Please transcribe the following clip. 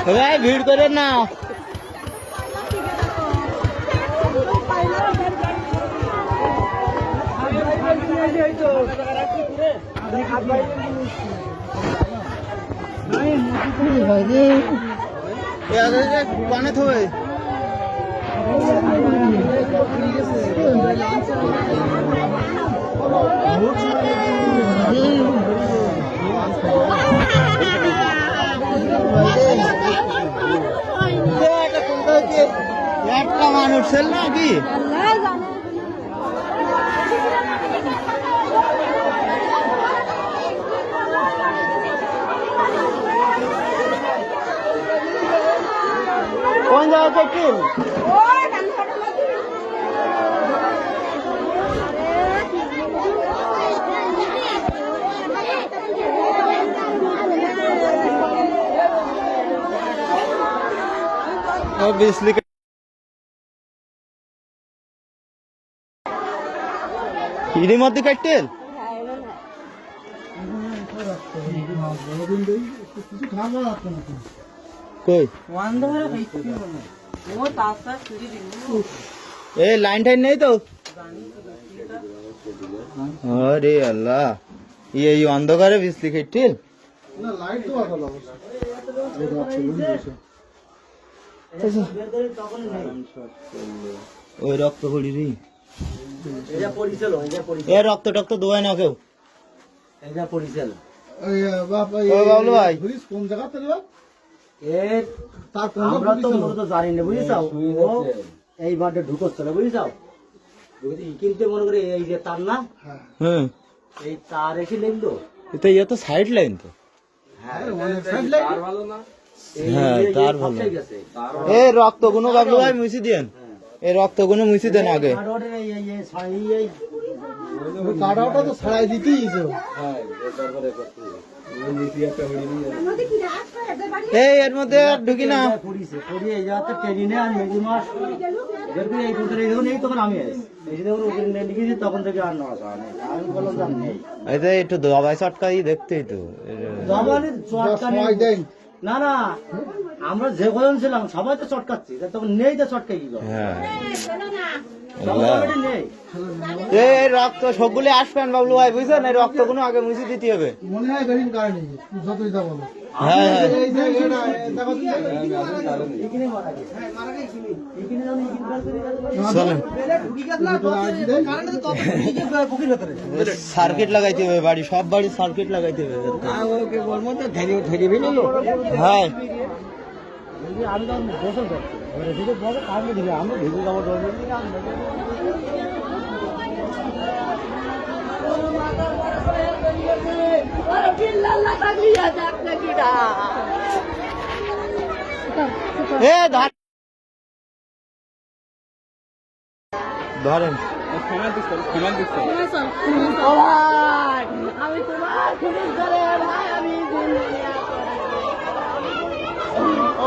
ভাই ভিড় করে না কানে থবে একটা মানুষ ছিল নাকি কোন জায়গায় কি বিজলি ইডি মধ্যে কাটতেন কই এ লাইন টাইন নেই তো আরে আল্লাহ এই অন্ধকারে বিজলি কাটতেন না লাইট তো ভালো ওই রক্ত পড়ি রে এ রক্ত টক্ত দোয়ায় না কেউ বাবলু ভাই কোন জায়গা আমরা তো মূলত জানি না বুঝেছাও এই বাড়িতে ঢুকছিল বুঝেছাও কিন্তু মনে করে এই যে তার না হ্যাঁ এই তার এসে লিখলো এটা ইয়ে তো সাইড লাইন তো হ্যাঁ ভালো না হ্যাঁ তার ভালো এ রক্ত গুলো বাবলু ভাই মুছি দেন এই রক্ত গুলো মুছি দেন আগে কাটাটা তো ছাড়াই দিতেই এই এর মধ্যে আর ঢুকি না তখন থেকে আর একটু দবাই চটকাই দেখতেই তো না না আমরা যে কজন ছিলাম সবাই তো চটকাচ্ছি তখন নেই তো চটকাই কি হ্যাঁ নেই এই রক্ত সবগুলি আসবেন বাবলু ভাই বুঝছেন এই রক্ত গুলো আগে মুছে দিতে হবে মনে হয় বেরিং কারণে যতই যা বলো হ্যাঁ সার্কিট লাগাইতে হবে বাড়ি সব বাড়ি সার্কিট লাগাইতে হবে হ্যাঁ আমি তখন গোসল করছি কারণে দিলে আমরা ভেজে যাবো ধরেন আমি তোমার খুবই ধরে ভাই আমি ও